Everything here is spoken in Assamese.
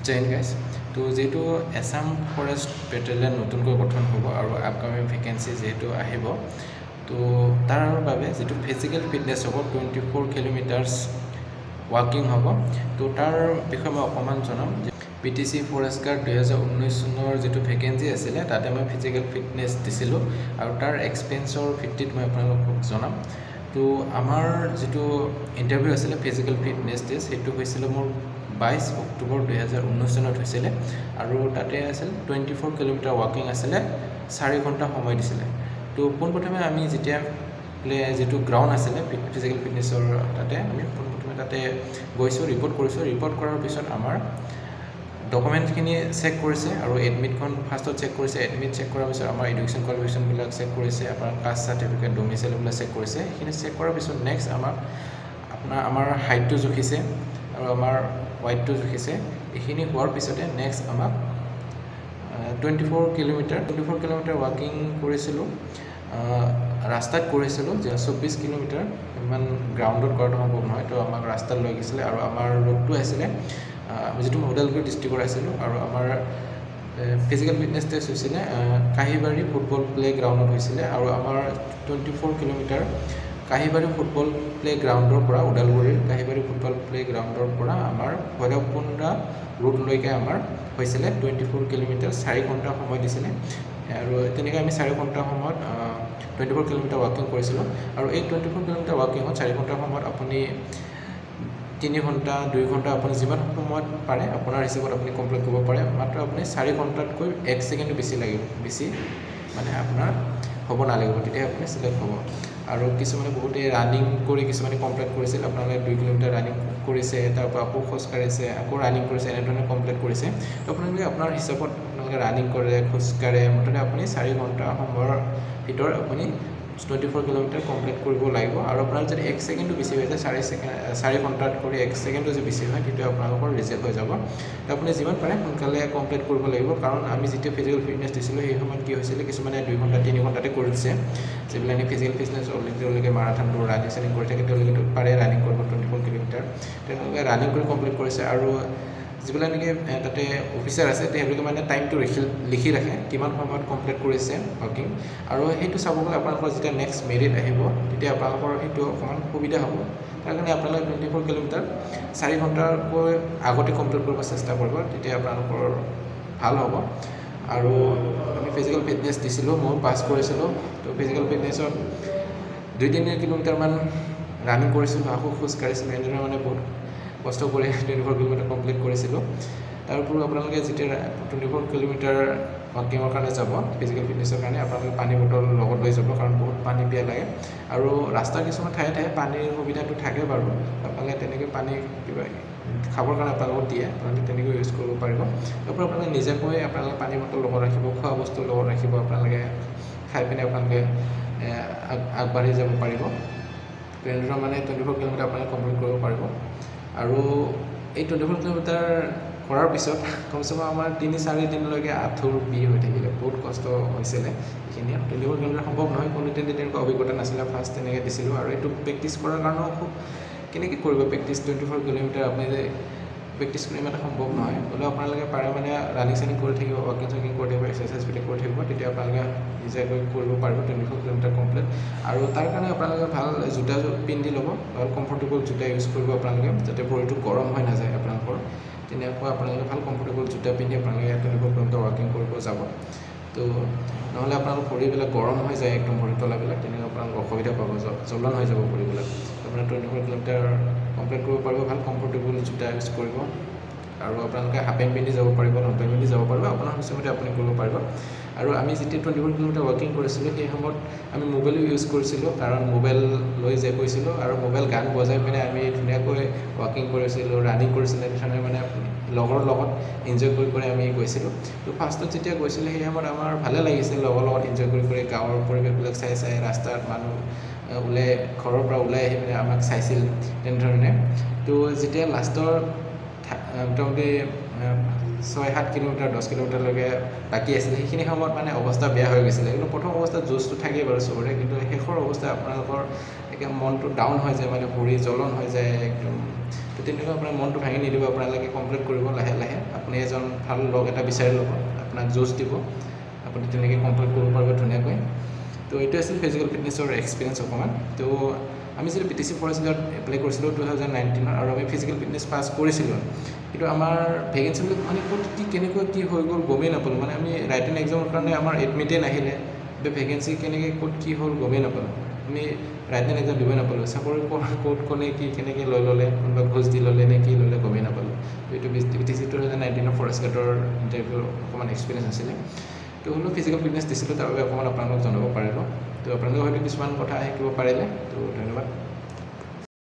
জেন গাইজ তো যেহেতু এছাম ফৰেষ্ট বেটেলিয়ন নতুনকৈ গঠন হ'ব আৰু আপকামিং ভেকেঞ্চি যিহেতু আহিব তো তাৰ বাবে যিটো ফিজিকেল ফিটনেছ হ'ব 24 কিলোমিটাৰ্ছ ৱাকিং হ'ব তো তাৰ বিষয়ে মই অকণমান জনাম PTC ফৰেষ্ট গাৰ্ড 2019 চনৰ যিটো ভেকেঞ্চি আছিলে তাতে মই ফিজিকেল ফিটনেছ দিছিলোঁ আৰু তাৰ এক্সপেৰিয়েঞ্চৰ ভিত্তিত মই আপোনালোকক জনাম তো আমাৰ যিটো ইণ্টাৰভিউ আছিলে ফিজিকেল ফিটনেছ টেষ্ট সেইটো হৈছিলে মোৰ 22 অক্টোবৰ 2019 চনত হৈছিলে আৰু তাতে আছিল 24 কিলোমিটাৰ ৱাকিং আছিলে 4 ঘণ্টা সময় দিছিলে তো পোনপ্ৰথমে আমি যেতিয়া যিটো গ্ৰাউণ্ড আছিলে ফিজিকেল ফিটনেছৰ তাতে আমি পোনপ্ৰথমে তাতে গৈছোঁ ৰিপৰ্ট কৰিছোঁ ৰিপৰ্ট কৰাৰ পিছত আমাৰ ডকুমেণ্টখিনি চেক কৰিছে আৰু এডমিটখন ফাৰ্ষ্টত চেক কৰিছে এডমিট চেক কৰাৰ পিছত আমাৰ এডুকেশ্যন কোৱালিফিকেশ্যনবিলাক চেক কৰিছে আপোনাৰ কাষ্ট চাৰ্টিফিকেট ডমিচাইল এইবিলাক চেক কৰিছে সেইখিনি চেক কৰাৰ পিছত নেক্সট আমাৰ হাইটটো জুখিছে আৰু আমাৰ ৱাইটটো জুখিছে এইখিনি হোৱাৰ পিছতে নেক্সট আমাক 24 কিলোমিটাৰ ৱাকিং কৰিছিলোঁ ৰাস্তাত কৰিছিলোঁ যে 24 কিলোমিটাৰ ইমান গ্ৰাউণ্ডত কৰাটো সম্ভৱ নহয় তো আমাক ৰাস্তাত লৈ গৈছিলে আৰু আমাৰ ৰোডটো আছিলে যিটো ওদালগুৰি ডিষ্ট্ৰিক্টৰ আছিলোঁ আৰু আমাৰ ফিজিকেল ফিটনেছ টেষ্ট হৈছিলে কাহিবাৰী ফুটবল প্লে গ্ৰাউণ্ডত হৈছিলে আৰু আমাৰ 24 কিলোমিটাৰ কাহিবাৰী ফুটবল প্লে গ্ৰাউণ্ডৰ পৰা ওদালগুৰিৰ কাহিবাৰী ফুটবল প্লে গ্ৰাউণ্ডৰ পৰা আমাৰ ভৈৰৱকুণ্ডা ৰোডলৈকে আমাৰ হৈছিলে 24 কিলোমিটাৰ 4 ঘণ্টা সময় দিছিলে আৰু তেনেকৈ আমি 4 ঘণ্টা সময়ত 24 কিলোমিটাৰ ৱাকিং কৰিছিলোঁ আৰু এই 24 কিলোমিটাৰ ৱাকিঙত 4 ঘণ্টা সময়ত আপুনি 3 ঘণ্টা 2 ঘণ্টা আপুনি যিমান সময়ত পাৰে আপোনাৰ হিচাপত আপুনি কমপ্লিট কৰিব পাৰে মাত্ৰ আপুনি 4 ঘণ্টাতকৈ 1 ছেকেণ্ড বেছি মানে আপোনাৰ হ'ব নালাগিব তেতিয়া আপুনি চিলেক্ট হ'ব আৰু কিছুমানে বহুতে ৰানিং কৰি কিছুমানে কমপ্লিট কৰিছিল আপোনালোকে 2 কিলোমিটাৰ ৰানিং কৰিছে তাৰপৰা আকৌ খোজ কাঢ়িছে আকৌ ৰানিং কৰিছে এনেধৰণে কমপ্লিট কৰিছে তো আপোনালোকে আপোনাৰ হিচাপত আপোনালোকে ৰানিং কৰে খোজ কাঢ়ে মুঠতে আপুনি 4 ঘণ্টা সময়ৰ ভিতৰত আপুনি 24 কিলোমিটাৰ কমপ্লিট কৰিব লাগিব আৰু আপোনাৰ যদি 1 ছেকেণ্ডো বেছি হৈ যায় 4 ঘণ্টাত কৰি 1 ছেকেণ্ডো যদি বেছি হয় তেতিয়া আপোনালোকৰ ৰিজেক্ট হৈ যাব তো আপুনি যিমান পাৰে সোনকালে কমপ্লিট কৰিব লাগিব কাৰণ আমি যেতিয়া ফিজিকেল ফিটনেছ দিছিলোঁ সেই সময়ত কি হৈছিলে কিছুমানে 2 ঘণ্টা 3 ঘণ্টাতে কৰি দিছে যিবিলাকে ফিজিকেল ফিটনেছ অলৰেডি মাৰাথন দৌৰ ৰানিং চানিং কৰি থাকে তেওঁলোকে পাৰে ৰানিং কৰিব 24 কিলোমিটাৰ তেওঁলোকে ৰানিং কৰি কমপ্লিট কৰিছে আৰু যিবিলাক নেকি তাতে অফিচাৰ আছে তেওঁলোকে মানে টাইমটো লিখি ৰাখে কিমান সময়ত কমপ্লিট কৰিছে ৱাকিং আৰু সেইটো চাব গ'লে আপোনালোকৰ যেতিয়া নেক্সট মেৰিট আহিব তেতিয়া আপোনালোকৰ সেইটো অকণমান সুবিধা হ'ব তাৰ কাৰণে আপোনালোকে 24 কিলোমিটাৰ 4 ঘণ্টাতকৈ আগতে কমপ্লিট কৰিব চেষ্টা কৰিব তেতিয়া আপোনালোকৰ ভাল হ'ব আৰু আমি ফিজিকেল ফিটনেছ দিছিলোঁ মই পাছ কৰিছিলোঁ তো ফিজিকেল ফিটনেছত 2-3 কিলোমিটাৰমান ৰানিং কৰিছিলোঁ আকৌ খোজ কাঢ়িছিলোঁ এনেদৰে মানে বহুত কষ্ট কৰি 24 কিলোমিটাৰ কমপ্লিট কৰিছিলোঁ তাৰ উপৰিও আপোনালোকে যেতিয়া 24 কিলোমিটাৰ ৱাকিঙৰ কাৰণে যাব ফিজিকেল ফিটনেছৰ কাৰণে আপোনালোকে পানী বটল লগত লৈ যাব কাৰণ বহুত পানী পিয়াহ লাগে আৰু ৰাস্তাৰ কিছুমান ঠায়ে ঠায়ে পানীৰ সুবিধাটো থাকে বাৰু আপোনালোকে তেনেকৈ পানী কিবা খাবৰ কাৰণে আপোনালোকক দিয়ে আপোনালোকে তেনেকৈ ইউজ কৰিব পাৰিব তাৰপৰা আপোনালোকে নিজাকৈ আপোনালোকে পানী বটল লগত ৰাখিব খোৱা বস্তু লগত ৰাখিব আপোনালোকে খাই পিনে আপোনালোকে আগবাঢ়ি যাব পাৰিব তেনেদৰে মানে 24 কিলোমিটাৰ আপোনালোকে কমপ্লিট কৰিব পাৰিব আৰু এই 24 কিলোমিটাৰ কৰাৰ পিছত কমচে কম আমাৰ 3-4 দিনলৈকে আঁঠুৰ বিষ হৈ থাকিলে বহুত কষ্ট হৈছিলে এইখিনি 24 কিলোমিটাৰ সম্ভৱ নহয় কোনো তেনেকুৱা অভিজ্ঞতা নাছিলে ফাৰ্ষ্ট তেনেকৈ দিছিলোঁ আৰু এইটো প্ৰেক্টিছ কৰাৰ কাৰণেও খুব কেনেকৈ কৰিব প্ৰেক্টিছ 24 কিলোমিটাৰ আপুনি যে প্ৰেক্টিছ কৰি ইমান সম্ভৱ নহয় হ'লেও আপোনালোকে পাৰে মানে ৰানিং চানিং কৰি থাকিব ৱাকিং চকিং কৰি থাকিব এক্সাৰচাইজবিলাক কৰি থাকিব তেতিয়া আপোনালোকে নিজাকৈ কৰিব পাৰিব 24 কিলোমিটাৰ কমপ্লিট আৰু তাৰ কাৰণে আপোনালোকে ভাল জোতা পিন্ধি ল'ব ভাল কমফৰ্টেবল জোতা ইউজ কৰিব আপোনালোকে যাতে ভৰিটো গৰম হৈ নাযায় আপোনালোকৰ তেনেকুৱা আপোনালোকে ভাল কমফৰ্টেবল জোতা পিন্ধি আপোনালোকে 24 কিলোমিটাৰ ৱাকিং কৰিব যাব তো নহ'লে আপোনালোকৰ ভৰিবিলাক গৰম হৈ যায় একদম ভৰি তলাবিলাক তেনেকৈ আপোনালোকৰ অসুবিধা পাব জ্বলন হৈ যাব ভৰিবিলাক আপোনাৰ 24 কিলোমিটাৰ কমপ্লিট কৰিব পাৰিব ভাল কমফৰ্টেবল জোতা ইউজ কৰিব আৰু আপোনালোকে হাফ পেণ্ট পিন্ধি যাব পাৰিব লং পেণ্ট পিন্ধি যাব পাৰিব আপোনাৰ হিচাপতে আপুনি কৰিব পাৰিব আৰু আমি যেতিয়া 24 কিলোমিটাৰ ৱাকিং কৰিছিলোঁ সেই সময়ত আমি মোবাইলো ইউজ কৰিছিলোঁ কাৰণ মোবাইল লৈ যে গৈছিলোঁ আৰু মোবাইল গান বজাই পিনে আমি ধুনীয়াকৈ ৱাকিং কৰিছিলোঁ ৰানিং কৰিছিলোঁ তেনেধৰণে মানে লগৰ লগত এনজয় কৰি আমি গৈছিলোঁ তো ফাৰ্ষ্টত যেতিয়া গৈছিলোঁ সেই সময়ত আমাৰ ভালে লাগিছিল লগৰ লগত এনজয় কৰি গাঁৱৰ পৰিৱেশবিলাক চাই ৰাস্তাত মানুহ ওলাই ঘৰৰ পৰা ওলাই আহি পিনে আমাক চাইছিল তেনেধৰণে তো যেতিয়া লাষ্টৰ মোটামুটি 6-7 কিলোমিটাৰ 10 কিলোমিটাৰলৈকে বাকী আছিলে সেইখিনি সময়ত মানে অৱস্থা বেয়া হৈ গৈছিলে কিন্তু প্ৰথম অৱস্থাত জোচটো থাকেই বাৰু চবৰে কিন্তু শেষৰ অৱস্থা আপোনালোকৰ একে মনটো ডাউন হৈ যায় মানে ভৰি জ্বলন হৈ যায় একদম তো তেনেকুৱা আপোনাৰ মনটো ভাঙি নিদিব, আপোনালোকে কমপ্লিট কৰিব লাহে লাহে। আপুনি এজন ভাল লগ এটা বিচাৰি ল'ব, আপোনাক জোচ দিব, আপুনি তেনেকৈ কমপ্লিট কৰিব পাৰিব ধুনীয়াকৈ। তো এইটো আছিল ফিজিকেল ফিটনেছৰ এক্সপিৰিয়েঞ্চ অকণমান। তো আমি যেতিয়া PTC ফৰেষ্ট গাৰ্ড এপ্লাই কৰিছিলোঁ 2019 আৰু আমি ফিজিকেল ফিটনেছ পাছ কৰিছিলোঁ, কিন্তু আমাৰ ভেকেঞ্চিবিলাক মানে ক'ত কি কেনেকৈ কি হৈ গ'ল গমেই নাপালোঁ। মানে আমি ৰাইটিং এক্সামৰ কাৰণে আমাৰ এডমিটেই নাহিলে, ভেকেঞ্চি কেনেকৈ ক'ত কি হ'ল গমেই নাপালোঁ। আমি ৰাইটিং এক্সাম দিবই নাপালোঁ, চাকৰি ক'ত কোনে কি কেনেকৈ লৈ ল'লে, কোনোবা ঘোচ দি ল'লে নে কি ল'লে গমেই নাপালোঁ। তো এইটো PTC 2019 ফৰেষ্ট গাৰ্ডৰ ইণ্টাৰভিউৰ অকণমান এক্সপিৰিয়েঞ্চ আছিলে। তো হ'লেও ফিজিকেল ফিটনেছ দিছিলোঁ, তাৰ বাবে অকণমান আপোনালোকক জনাব পাৰিলোঁ। তো আপোনালোকে হয়তো কিছুমান কথা শিকিব পাৰিলে। তো ধন্যবাদ।